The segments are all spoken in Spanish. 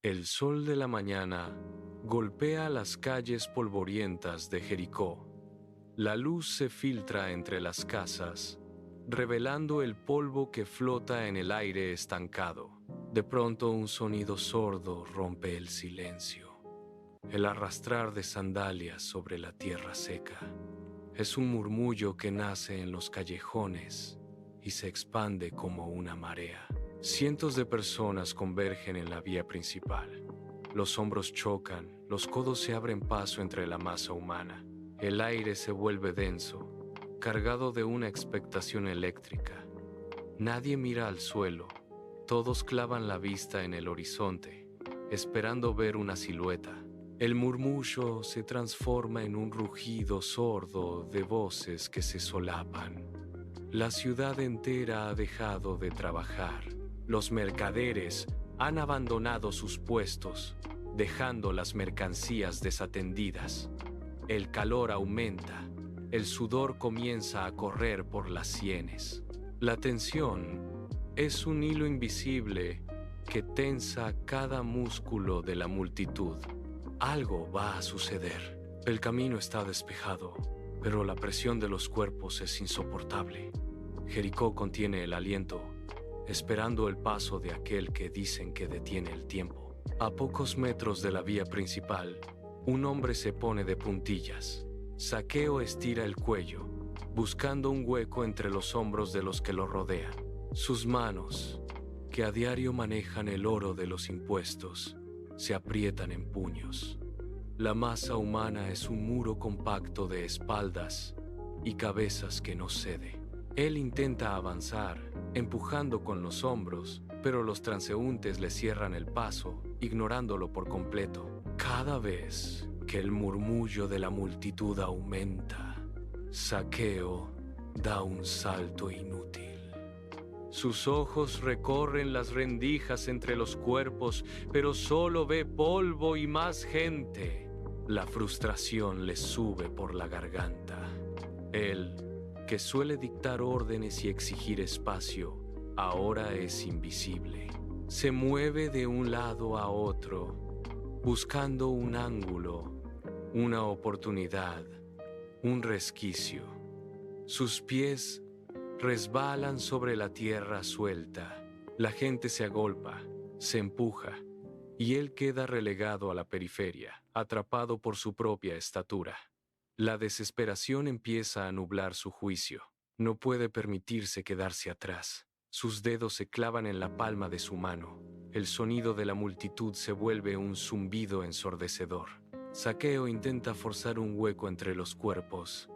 El sol de la mañana golpea las calles polvorientas de Jericó. La luz se filtra entre las casas, revelando el polvo que flota en el aire estancado. De pronto un sonido sordo rompe el silencio. El arrastrar de sandalias sobre la tierra seca. Es un murmullo que nace en los callejones y se expande como una marea. Cientos de personas convergen en la vía principal. Los hombros chocan, los codos se abren paso entre la masa humana. El aire se vuelve denso, cargado de una expectación eléctrica. Nadie mira al suelo, todos clavan la vista en el horizonte, esperando ver una silueta. El murmullo se transforma en un rugido sordo de voces que se solapan. La ciudad entera ha dejado de trabajar. Los mercaderes han abandonado sus puestos, dejando las mercancías desatendidas. El calor aumenta, el sudor comienza a correr por las sienes. La tensión es un hilo invisible que tensa cada músculo de la multitud. Algo va a suceder. El camino está despejado, pero la presión de los cuerpos es insoportable. Jericó contiene el aliento, esperando el paso de aquel que dicen que detiene el tiempo. A pocos metros de la vía principal, un hombre se pone de puntillas. Zaqueo estira el cuello, buscando un hueco entre los hombros de los que lo rodean. Sus manos, que a diario manejan el oro de los impuestos, se aprietan en puños. La masa humana es un muro compacto de espaldas y cabezas que no cede. Él intenta avanzar, empujando con los hombros, pero los transeúntes le cierran el paso, ignorándolo por completo. Cada vez que el murmullo de la multitud aumenta, Zaqueo da un salto inútil. Sus ojos recorren las rendijas entre los cuerpos, pero solo ve polvo y más gente. La frustración le sube por la garganta. Él, que suele dictar órdenes y exigir espacio, ahora es invisible. Se mueve de un lado a otro, buscando un ángulo, una oportunidad, un resquicio. Sus pies resbalan sobre la tierra suelta. La gente se agolpa, se empuja, y él queda relegado a la periferia, atrapado por su propia estatura. La desesperación empieza a nublar su juicio. No puede permitirse quedarse atrás. Sus dedos se clavan en la palma de su mano. El sonido de la multitud se vuelve un zumbido ensordecedor. Zaqueo intenta forzar un hueco entre los cuerpos.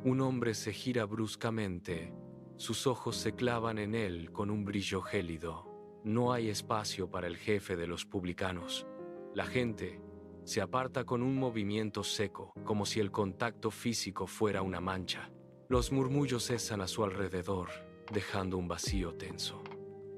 Un hombre se gira bruscamente. Sus ojos se clavan en él con un brillo gélido. No hay espacio para el jefe de los publicanos. La gente se aparta con un movimiento seco, como si el contacto físico fuera una mancha. Los murmullos cesan a su alrededor, dejando un vacío tenso.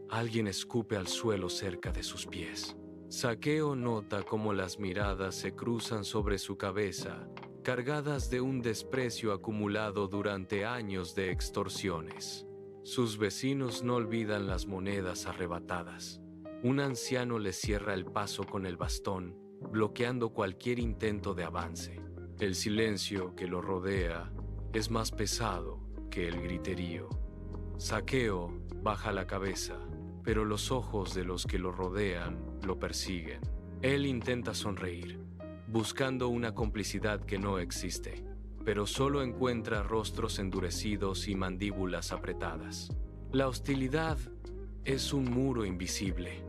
Alguien escupe al suelo cerca de sus pies. Zaqueo nota cómo las miradas se cruzan sobre su cabeza, cargadas de un desprecio acumulado durante años de extorsiones. Sus vecinos no olvidan las monedas arrebatadas. Un anciano le cierra el paso con el bastón, bloqueando cualquier intento de avance. El silencio que lo rodea es más pesado que el griterío. Zaqueo baja la cabeza, pero los ojos de los que lo rodean lo persiguen. Él intenta sonreír, buscando una complicidad que no existe, pero solo encuentra rostros endurecidos y mandíbulas apretadas. La hostilidad es un muro invisible.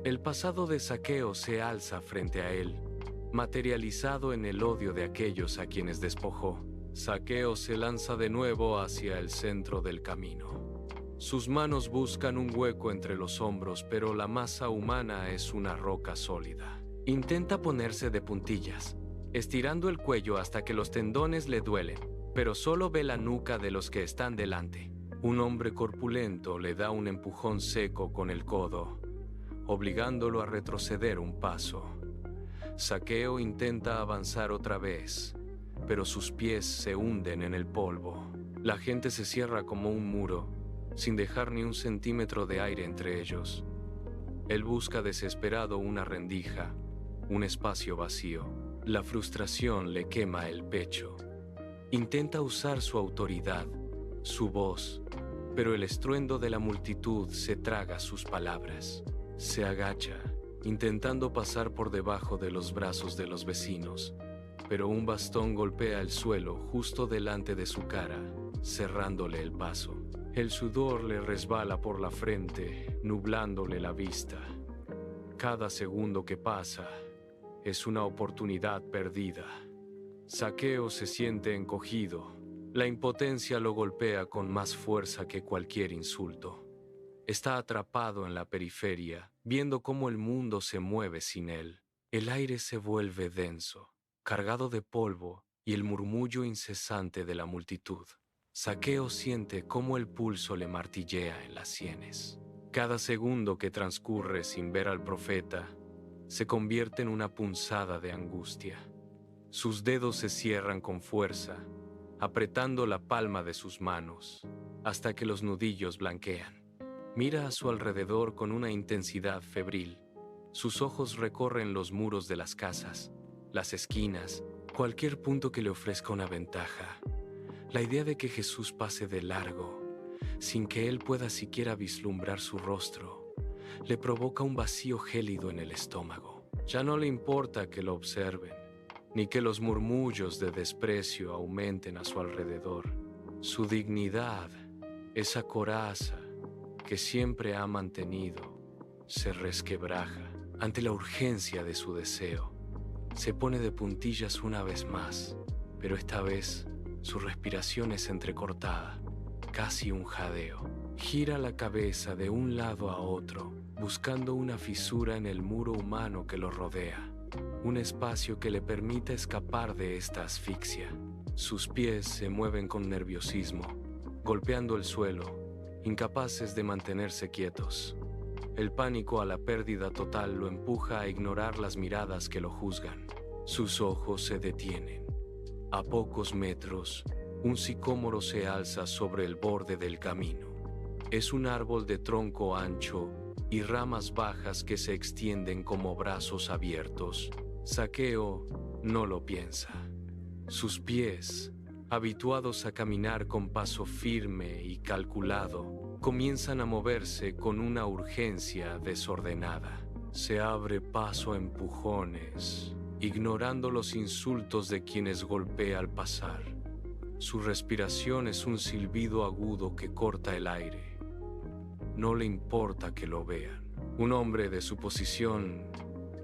El pasado de Zaqueo se alza frente a él, materializado en el odio de aquellos a quienes despojó. Zaqueo se lanza de nuevo hacia el centro del camino. Sus manos buscan un hueco entre los hombros, pero la masa humana es una roca sólida. Intenta ponerse de puntillas, estirando el cuello hasta que los tendones le duelen, pero solo ve la nuca de los que están delante. Un hombre corpulento le da un empujón seco con el codo, obligándolo a retroceder un paso. Zaqueo intenta avanzar otra vez, pero sus pies se hunden en el polvo. La gente se cierra como un muro, sin dejar ni un centímetro de aire entre ellos. Él busca desesperado una rendija, un espacio vacío. La frustración le quema el pecho. Intenta usar su autoridad, su voz, pero el estruendo de la multitud se traga sus palabras. Se agacha, intentando pasar por debajo de los brazos de los vecinos, pero un bastón golpea el suelo justo delante de su cara, cerrándole el paso. El sudor le resbala por la frente, nublándole la vista. Cada segundo que pasa es una oportunidad perdida. Zaqueo se siente encogido. La impotencia lo golpea con más fuerza que cualquier insulto. Está atrapado en la periferia, viendo cómo el mundo se mueve sin él. El aire se vuelve denso, cargado de polvo y el murmullo incesante de la multitud. Zaqueo siente cómo el pulso le martillea en las sienes. Cada segundo que transcurre sin ver al profeta se convierte en una punzada de angustia. Sus dedos se cierran con fuerza, apretando la palma de sus manos, hasta que los nudillos blanquean. Mira a su alrededor con una intensidad febril. Sus ojos recorren los muros de las casas, las esquinas, cualquier punto que le ofrezca una ventaja. La idea de que Jesús pase de largo, sin que él pueda siquiera vislumbrar su rostro, le provoca un vacío gélido en el estómago. Ya no le importa que lo observen, ni que los murmullos de desprecio aumenten a su alrededor. Su dignidad, esa coraza que siempre ha mantenido, se resquebraja ante la urgencia de su deseo. Se pone de puntillas una vez más, pero esta vez su respiración es entrecortada, casi un jadeo. Gira la cabeza de un lado a otro, buscando una fisura en el muro humano que lo rodea, un espacio que le permita escapar de esta asfixia. Sus pies se mueven con nerviosismo, golpeando el suelo, incapaces de mantenerse quietos. El pánico a la pérdida total lo empuja a ignorar las miradas que lo juzgan. Sus ojos se detienen. A pocos metros, un sicómoro se alza sobre el borde del camino. Es un árbol de tronco ancho y ramas bajas que se extienden como brazos abiertos. Zaqueo no lo piensa. Sus pies, habituados a caminar con paso firme y calculado, comienzan a moverse con una urgencia desordenada. Se abre paso a empujones, ignorando los insultos de quienes golpea al pasar. Su respiración es un silbido agudo que corta el aire. No le importa que lo vean. Un hombre de su posición,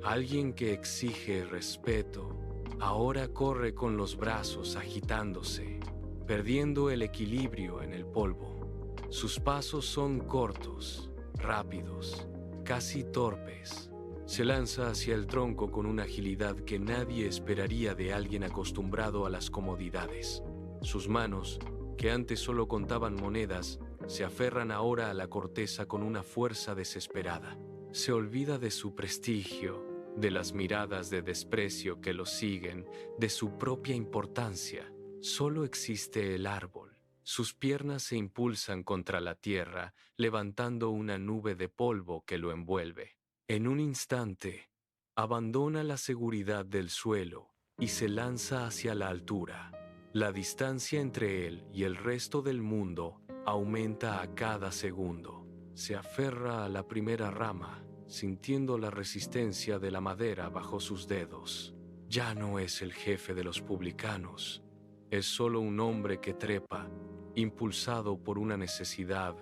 alguien que exige respeto, ahora corre con los brazos agitándose, perdiendo el equilibrio en el polvo. Sus pasos son cortos, rápidos, casi torpes. Se lanza hacia el tronco con una agilidad que nadie esperaría de alguien acostumbrado a las comodidades. Sus manos, que antes solo contaban monedas, se aferran ahora a la corteza con una fuerza desesperada. Se olvida de su prestigio, de las miradas de desprecio que lo siguen, de su propia importancia. Solo existe el árbol. Sus piernas se impulsan contra la tierra, levantando una nube de polvo que lo envuelve. En un instante, abandona la seguridad del suelo y se lanza hacia la altura. La distancia entre él y el resto del mundo aumenta a cada segundo. Se aferra a la primera rama, sintiendo la resistencia de la madera bajo sus dedos. Ya no es el jefe de los publicanos. Es solo un hombre que trepa, impulsado por una necesidad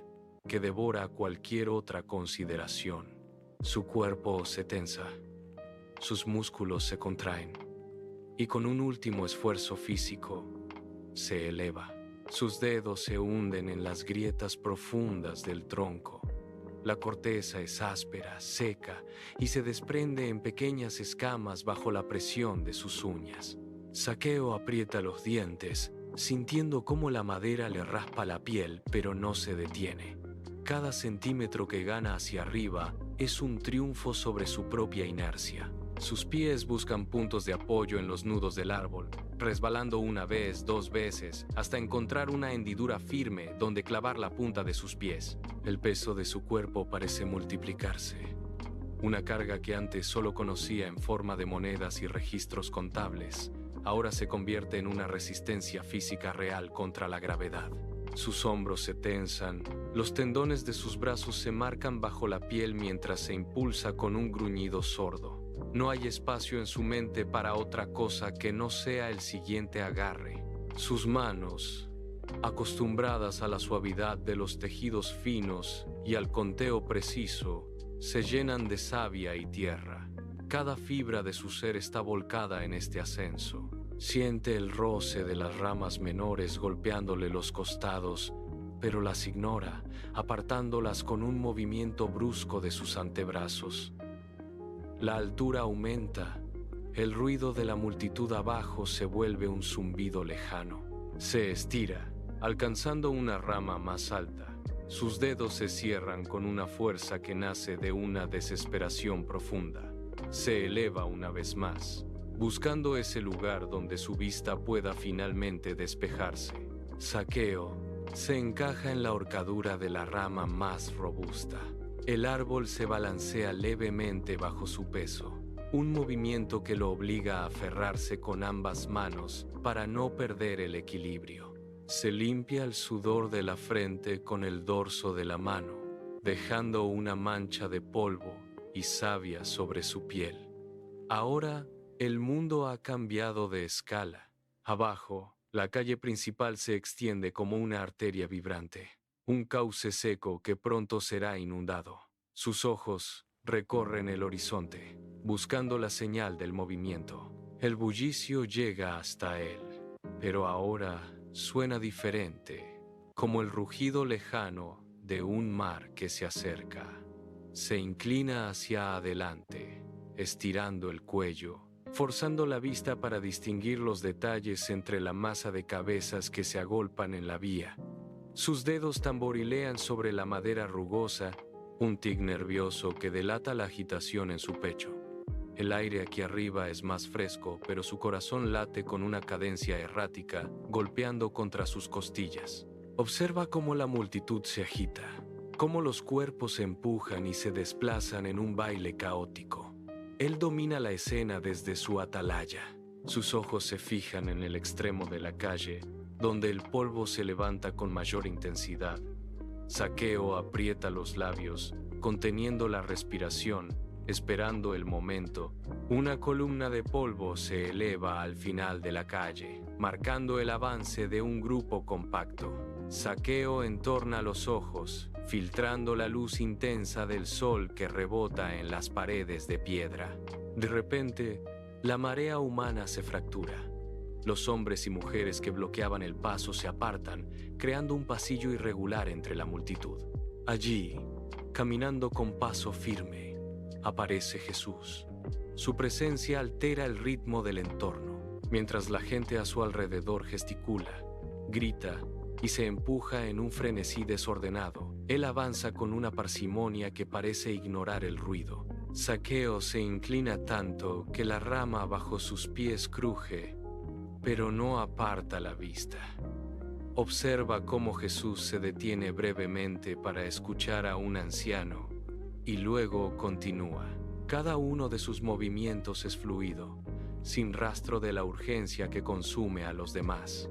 que devora cualquier otra consideración. Su cuerpo se tensa, sus músculos se contraen, y con un último esfuerzo físico, se eleva. Sus dedos se hunden en las grietas profundas del tronco. La corteza es áspera, seca, y se desprende en pequeñas escamas bajo la presión de sus uñas. Zaqueo aprieta los dientes, sintiendo cómo la madera le raspa la piel, pero no se detiene. Cada centímetro que gana hacia arriba es un triunfo sobre su propia inercia. Sus pies buscan puntos de apoyo en los nudos del árbol, resbalando una vez, dos veces, hasta encontrar una hendidura firme donde clavar la punta de sus pies. El peso de su cuerpo parece multiplicarse. Una carga que antes solo conocía en forma de monedas y registros contables, ahora se convierte en una resistencia física real contra la gravedad. Sus hombros se tensan, los tendones de sus brazos se marcan bajo la piel mientras se impulsa con un gruñido sordo. No hay espacio en su mente para otra cosa que no sea el siguiente agarre. Sus manos, acostumbradas a la suavidad de los tejidos finos y al conteo preciso, se llenan de savia y tierra. Cada fibra de su ser está volcada en este ascenso. Siente el roce de las ramas menores golpeándole los costados, pero las ignora, apartándolas con un movimiento brusco de sus antebrazos. La altura aumenta. El ruido de la multitud abajo se vuelve un zumbido lejano. Se estira, alcanzando una rama más alta. Sus dedos se cierran con una fuerza que nace de una desesperación profunda. Se eleva una vez más, buscando ese lugar donde su vista pueda finalmente despejarse. Zaqueo se encaja en la horcadura de la rama más robusta. El árbol se balancea levemente bajo su peso, un movimiento que lo obliga a aferrarse con ambas manos para no perder el equilibrio. Se limpia el sudor de la frente con el dorso de la mano, dejando una mancha de polvo y savia sobre su piel. Ahora, el mundo ha cambiado de escala. Abajo, la calle principal se extiende como una arteria vibrante, un cauce seco que pronto será inundado. Sus ojos recorren el horizonte, buscando la señal del movimiento. El bullicio llega hasta él, pero ahora suena diferente, como el rugido lejano de un mar que se acerca. Se inclina hacia adelante, estirando el cuello, forzando la vista para distinguir los detalles entre la masa de cabezas que se agolpan en la vía. Sus dedos tamborilean sobre la madera rugosa, un tic nervioso que delata la agitación en su pecho. El aire aquí arriba es más fresco, pero su corazón late con una cadencia errática, golpeando contra sus costillas. Observa cómo la multitud se agita, cómo los cuerpos se empujan y se desplazan en un baile caótico. Él domina la escena desde su atalaya. Sus ojos se fijan en el extremo de la calle, donde el polvo se levanta con mayor intensidad. Zaqueo aprieta los labios, conteniendo la respiración, esperando el momento. Una columna de polvo se eleva al final de la calle, marcando el avance de un grupo compacto. Zaqueo entorna los ojos, filtrando la luz intensa del sol que rebota en las paredes de piedra. De repente, la marea humana se fractura. Los hombres y mujeres que bloqueaban el paso se apartan, creando un pasillo irregular entre la multitud. Allí, caminando con paso firme, aparece Jesús. Su presencia altera el ritmo del entorno, mientras la gente a su alrededor gesticula, grita y se empuja en un frenesí desordenado. Él avanza con una parsimonia que parece ignorar el ruido. Zaqueo se inclina tanto que la rama bajo sus pies cruje, pero no aparta la vista. Observa cómo Jesús se detiene brevemente para escuchar a un anciano y luego continúa. Cada uno de sus movimientos es fluido, sin rastro de la urgencia que consume a los demás.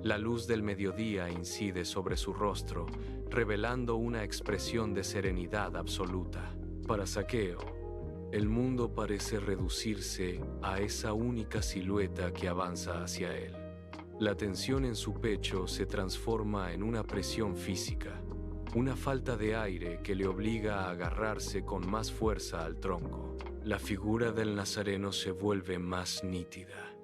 La luz del mediodía incide sobre su rostro, revelando una expresión de serenidad absoluta. Para Zaqueo, el mundo parece reducirse a esa única silueta que avanza hacia él. La tensión en su pecho se transforma en una presión física, una falta de aire que le obliga a agarrarse con más fuerza al tronco. La figura del Nazareno se vuelve más nítida,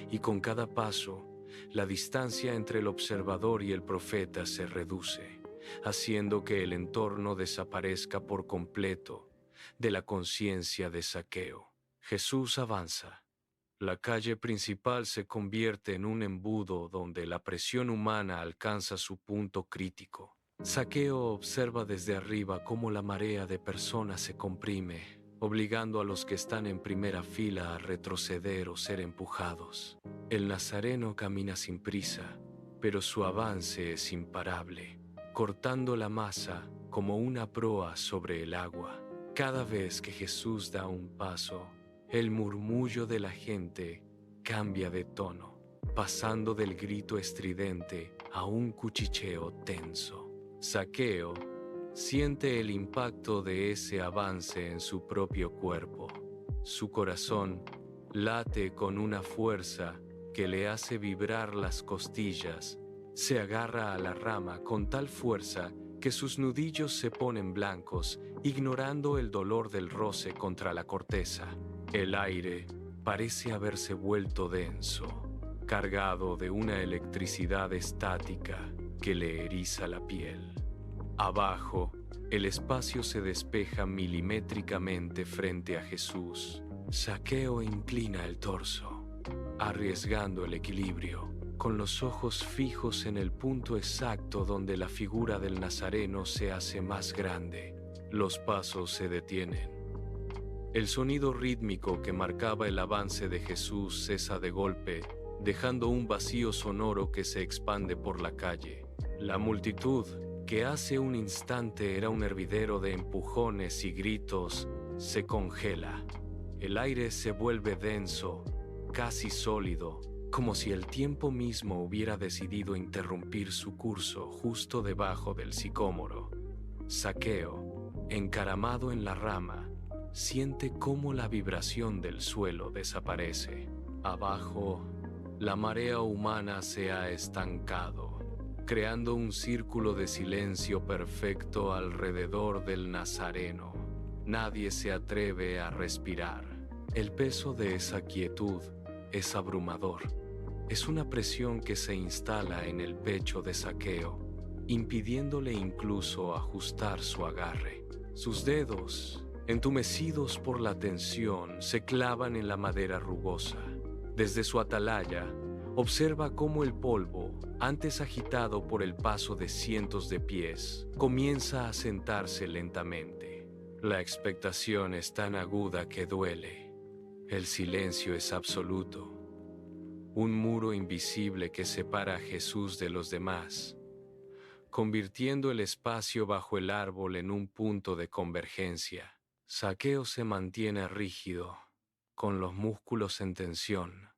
y con cada paso, la distancia entre el observador y el profeta se reduce, haciendo que el entorno desaparezca por completo de la conciencia de Zaqueo. Jesús avanza. La calle principal se convierte en un embudo donde la presión humana alcanza su punto crítico. Zaqueo observa desde arriba cómo la marea de personas se comprime, obligando a los que están en primera fila a retroceder o ser empujados. El Nazareno camina sin prisa, pero su avance es imparable, cortando la masa como una proa sobre el agua. Cada vez que Jesús da un paso, el murmullo de la gente cambia de tono, pasando del grito estridente a un cuchicheo tenso. Zaqueo siente el impacto de ese avance en su propio cuerpo. Su corazón late con una fuerza que le hace vibrar las costillas. Se agarra a la rama con tal fuerza que sus nudillos se ponen blancos, ignorando el dolor del roce contra la corteza. El aire parece haberse vuelto denso, cargado de una electricidad estática que le eriza la piel. Abajo, el espacio se despeja milimétricamente frente a Jesús. Zaqueo inclina el torso, arriesgando el equilibrio, con los ojos fijos en el punto exacto donde la figura del Nazareno se hace más grande. Los pasos se detienen. El sonido rítmico que marcaba el avance de Jesús cesa de golpe, dejando un vacío sonoro que se expande por la calle. La multitud, que hace un instante era un hervidero de empujones y gritos, se congela. El aire se vuelve denso, casi sólido, como si el tiempo mismo hubiera decidido interrumpir su curso justo debajo del sicómoro. Zaqueo, encaramado en la rama, siente cómo la vibración del suelo desaparece. Abajo, la marea humana se ha estancado, creando un círculo de silencio perfecto alrededor del Nazareno. Nadie se atreve a respirar. El peso de esa quietud es abrumador. Es una presión que se instala en el pecho de Zaqueo, impidiéndole incluso ajustar su agarre. Sus dedos, entumecidos por la tensión, se clavan en la madera rugosa. Desde su atalaya, observa cómo el polvo, antes agitado por el paso de cientos de pies, comienza a sentarse lentamente. La expectación es tan aguda que duele. El silencio es absoluto. Un muro invisible que separa a Jesús de los demás, convirtiendo el espacio bajo el árbol en un punto de convergencia. Zaqueo se mantiene rígido, con los músculos en tensión,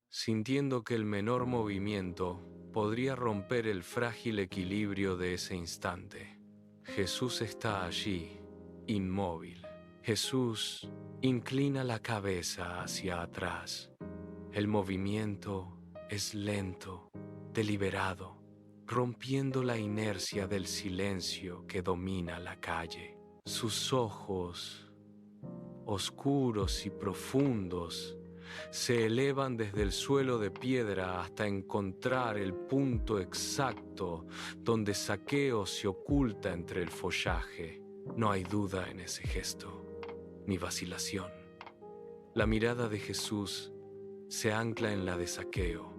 sintiendo que el menor movimiento podría romper el frágil equilibrio de ese instante. Jesús está allí, inmóvil. Jesús inclina la cabeza hacia atrás. El movimiento es lento, deliberado, rompiendo la inercia del silencio que domina la calle. Sus ojos, oscuros y profundos, se elevan desde el suelo de piedra hasta encontrar el punto exacto donde Zaqueo se oculta entre el follaje. No hay duda en ese gesto, ni vacilación. La mirada de Jesús se ancla en la de Zaqueo,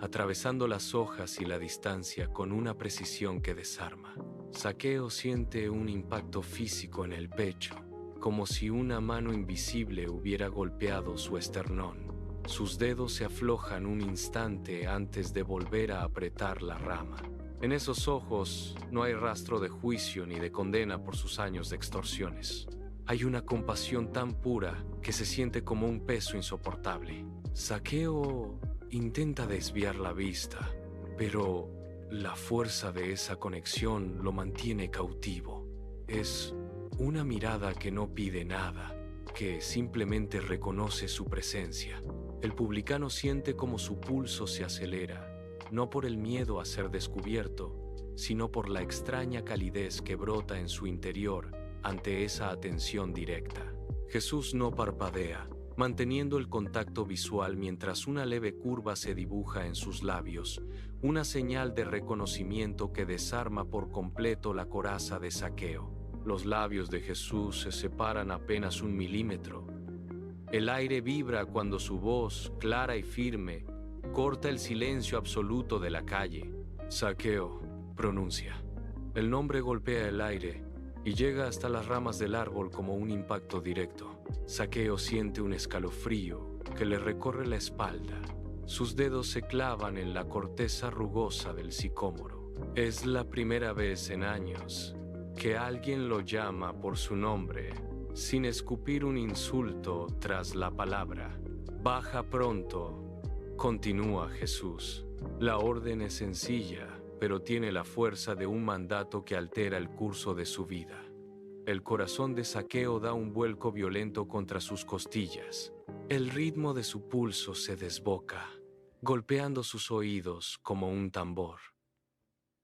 atravesando las hojas y la distancia con una precisión que desarma. Zaqueo siente un impacto físico en el pecho, como si una mano invisible hubiera golpeado su esternón. Sus dedos se aflojan un instante antes de volver a apretar la rama. En esos ojos no hay rastro de juicio ni de condena por sus años de extorsiones. Hay una compasión tan pura que se siente como un peso insoportable. Zaqueo intenta desviar la vista, pero la fuerza de esa conexión lo mantiene cautivo. Es una mirada que no pide nada, que simplemente reconoce su presencia. El publicano siente como su pulso se acelera, no por el miedo a ser descubierto, sino por la extraña calidez que brota en su interior ante esa atención directa. Jesús no parpadea, manteniendo el contacto visual mientras una leve curva se dibuja en sus labios, una señal de reconocimiento que desarma por completo la coraza de Zaqueo. Los labios de Jesús se separan apenas 1 milímetro. El aire vibra cuando su voz, clara y firme, corta el silencio absoluto de la calle. Zaqueo, pronuncia. El nombre golpea el aire y llega hasta las ramas del árbol como un impacto directo. Zaqueo siente un escalofrío que le recorre la espalda. Sus dedos se clavan en la corteza rugosa del sicómoro. Es la primera vez en años que alguien lo llama por su nombre. sin escupir un insulto tras la palabra. Baja pronto, continúa Jesús. La orden es sencilla, pero tiene la fuerza de un mandato que altera el curso de su vida. El corazón de Zaqueo da un vuelco violento contra sus costillas. El ritmo de su pulso se desboca, golpeando sus oídos como un tambor.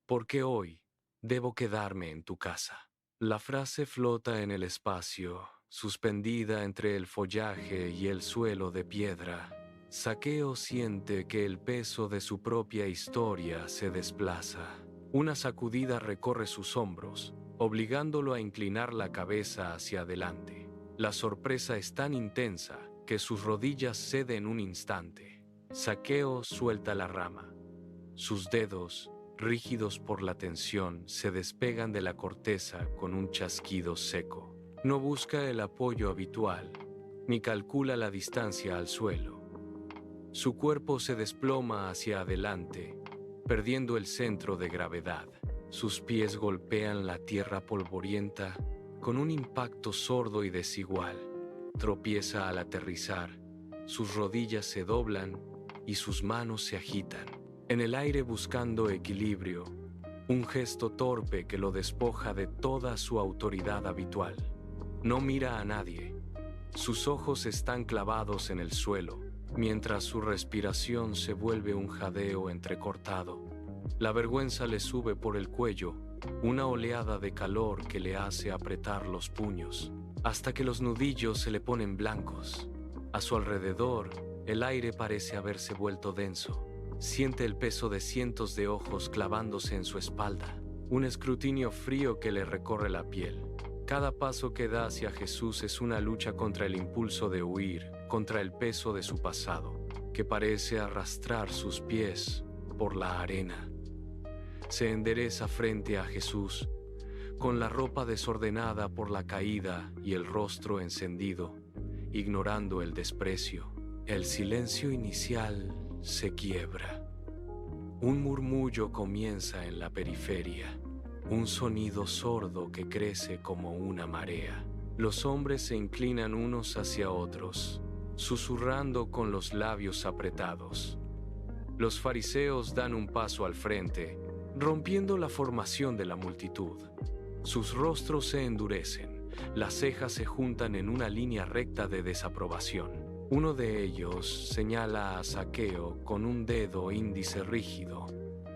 Porque hoy debo quedarme en tu casa. La frase flota en el espacio, suspendida entre el follaje y el suelo de piedra. Zaqueo siente que el peso de su propia historia se desplaza. Una sacudida recorre sus hombros, obligándolo a inclinar la cabeza hacia adelante. La sorpresa es tan intensa que sus rodillas ceden un instante. Zaqueo suelta la rama. Sus dedos, rígidos por la tensión, se despegan de la corteza con un chasquido seco. No busca el apoyo habitual, ni calcula la distancia al suelo. Su cuerpo se desploma hacia adelante, perdiendo el centro de gravedad. Sus pies golpean la tierra polvorienta con un impacto sordo y desigual. Tropieza al aterrizar, sus rodillas se doblan y sus manos se agitan, en el aire buscando equilibrio, un gesto torpe que lo despoja de toda su autoridad habitual. No mira a nadie. Sus ojos están clavados en el suelo, mientras su respiración se vuelve un jadeo entrecortado. La vergüenza le sube por el cuello, una oleada de calor que le hace apretar los puños, hasta que los nudillos se le ponen blancos. A su alrededor, el aire parece haberse vuelto denso. Siente el peso de cientos de ojos clavándose en su espalda, un escrutinio frío que le recorre la piel. Cada paso que da hacia Jesús es una lucha contra el impulso de huir, contra el peso de su pasado, que parece arrastrar sus pies por la arena. Se endereza frente a Jesús, con la ropa desordenada por la caída y el rostro encendido, ignorando el desprecio. El silencio inicial se quiebra. Un murmullo comienza en la periferia, un sonido sordo que crece como una marea. Los hombres se inclinan unos hacia otros, susurrando con los labios apretados. Los fariseos dan un paso al frente, rompiendo la formación de la multitud. Sus rostros se endurecen, las cejas se juntan en una línea recta de desaprobación. Uno de ellos señala a Zaqueo con un dedo índice rígido,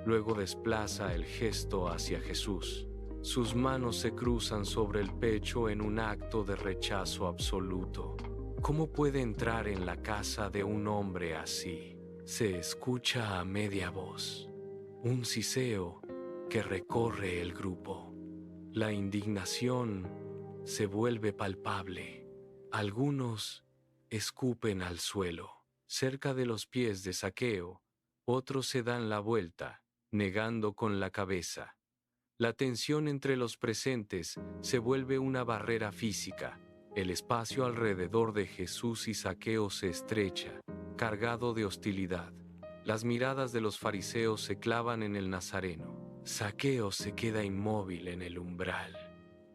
luego desplaza el gesto hacia Jesús. Sus manos se cruzan sobre el pecho en un acto de rechazo absoluto. ¿Cómo puede entrar en la casa de un hombre así? Se escucha a media voz, un siseo que recorre el grupo. La indignación se vuelve palpable. Algunos escupen al suelo. Cerca de los pies de Zaqueo, otros se dan la vuelta, negando con la cabeza. La tensión entre los presentes se vuelve una barrera física. El espacio alrededor de Jesús y Zaqueo se estrecha, cargado de hostilidad. Las miradas de los fariseos se clavan en el Nazareno. Zaqueo se queda inmóvil en el umbral.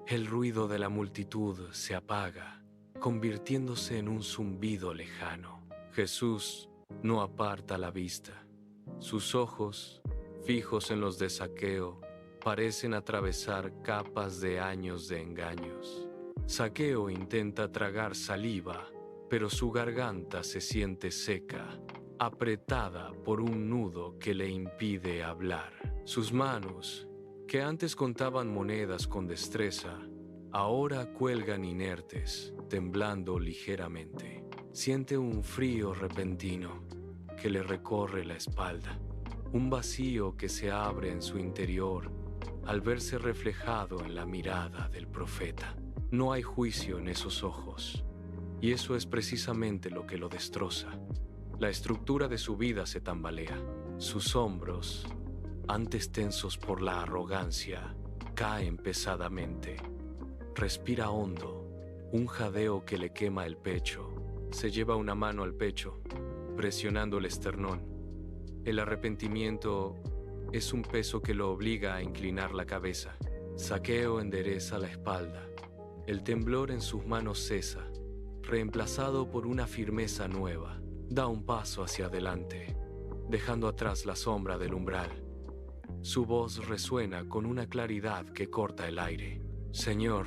El ruido de la multitud se apaga, convirtiéndose en un zumbido lejano. Jesús no aparta la vista. Sus ojos, fijos en los de Zaqueo, parecen atravesar capas de años de engaños. Zaqueo intenta tragar saliva, pero su garganta se siente seca, apretada por un nudo que le impide hablar. Sus manos, que antes contaban monedas con destreza, ahora cuelgan inertes, temblando ligeramente. Siente un frío repentino que le recorre la espalda, un vacío que se abre en su interior al verse reflejado en la mirada del profeta. No hay juicio en esos ojos, y eso es precisamente lo que lo destroza. La estructura de su vida se tambalea. Sus hombros, antes tensos por la arrogancia, caen pesadamente. Respira hondo, un jadeo que le quema el pecho. Se lleva una mano al pecho, presionando el esternón. El arrepentimiento es un peso que lo obliga a inclinar la cabeza. Zaqueo endereza la espalda. El temblor en sus manos cesa, reemplazado por una firmeza nueva. Da un paso hacia adelante, dejando atrás la sombra del umbral. Su voz resuena con una claridad que corta el aire. Señor,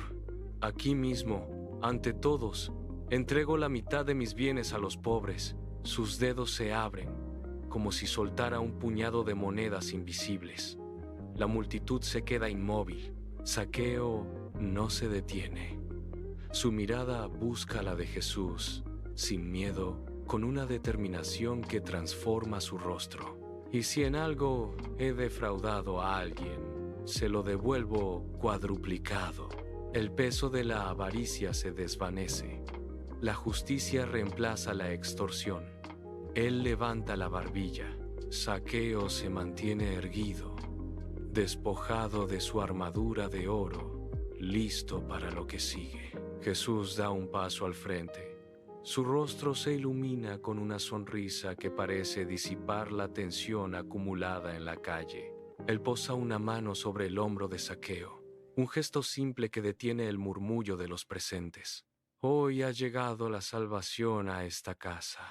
aquí mismo, ante todos, entrego la mitad de mis bienes a los pobres. Sus dedos se abren, como si soltara un puñado de monedas invisibles. La multitud se queda inmóvil. Zaqueo no se detiene. Su mirada busca la de Jesús, sin miedo, con una determinación que transforma su rostro. Y si en algo he defraudado a alguien, se lo devuelvo cuadruplicado. El peso de la avaricia se desvanece. La justicia reemplaza la extorsión. Él levanta la barbilla. Zaqueo se mantiene erguido, despojado de su armadura de oro, listo para lo que sigue. Jesús da un paso al frente. Su rostro se ilumina con una sonrisa que parece disipar la tensión acumulada en la calle. Él posa una mano sobre el hombro de Zaqueo, un gesto simple que detiene el murmullo de los presentes. Hoy ha llegado la salvación a esta casa,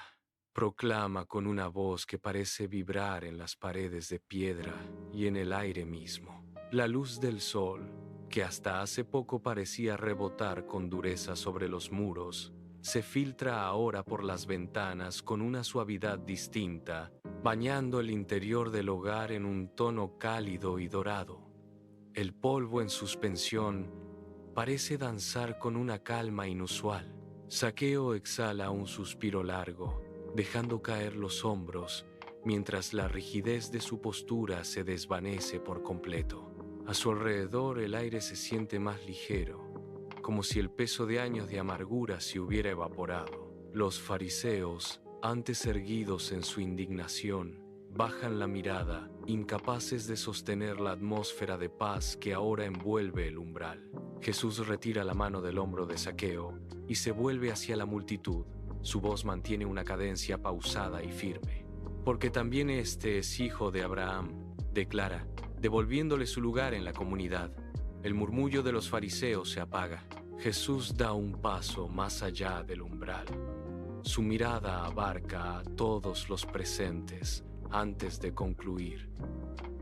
proclama con una voz que parece vibrar en las paredes de piedra y en el aire mismo. La luz del sol, que hasta hace poco parecía rebotar con dureza sobre los muros, se filtra ahora por las ventanas con una suavidad distinta, bañando el interior del hogar en un tono cálido y dorado. El polvo en suspensión parece danzar con una calma inusual. Zaqueo exhala un suspiro largo, dejando caer los hombros, mientras la rigidez de su postura se desvanece por completo. A su alrededor el aire se siente más ligero, como si el peso de años de amargura se hubiera evaporado. Los fariseos, antes erguidos en su indignación, bajan la mirada, incapaces de sostener la atmósfera de paz que ahora envuelve el umbral. Jesús retira la mano del hombro de Zaqueo y se vuelve hacia la multitud. Su voz mantiene una cadencia pausada y firme. Porque también este es hijo de Abraham, declara, devolviéndole su lugar en la comunidad. El murmullo de los fariseos se apaga. Jesús da un paso más allá del umbral. Su mirada abarca a todos los presentes antes de concluir.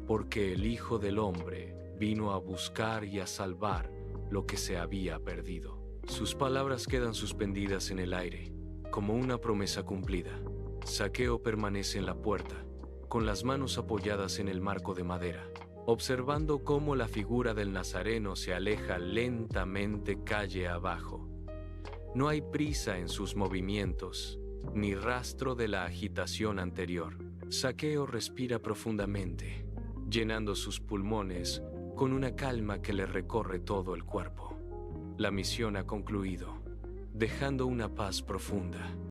Porque el Hijo del Hombre vino a buscar y a salvar lo que se había perdido. Sus palabras quedan suspendidas en el aire, como una promesa cumplida. Zaqueo permanece en la puerta, con las manos apoyadas en el marco de madera, observando cómo la figura del Nazareno se aleja lentamente calle abajo. No hay prisa en sus movimientos, ni rastro de la agitación anterior. Zaqueo respira profundamente, llenando sus pulmones con una calma que le recorre todo el cuerpo. La misión ha concluido, dejando una paz profunda.